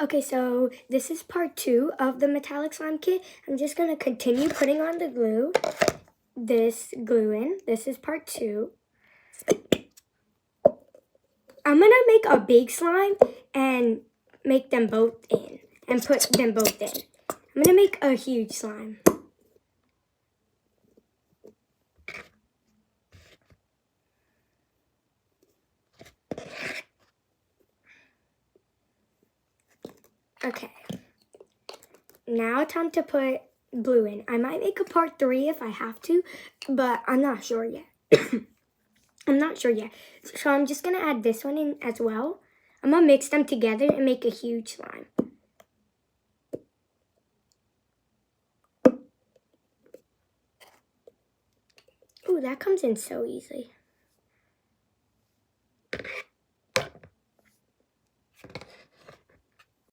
Okay, so this is part 2 of the metallic slime kit. I'm just going to continue putting on the glue. This glue in. This is part 2. I'm going to make a big slime and make them both in. And put them both in. I'm going to make a huge slime. Okay. Now time to put glue in. I might make a part 3 if I have to, but I'm not sure yet. I'm not sure yet. So I'm just going to add this one in as well. I'm going to mix them together and make a huge slime. Ooh, that comes in so easily.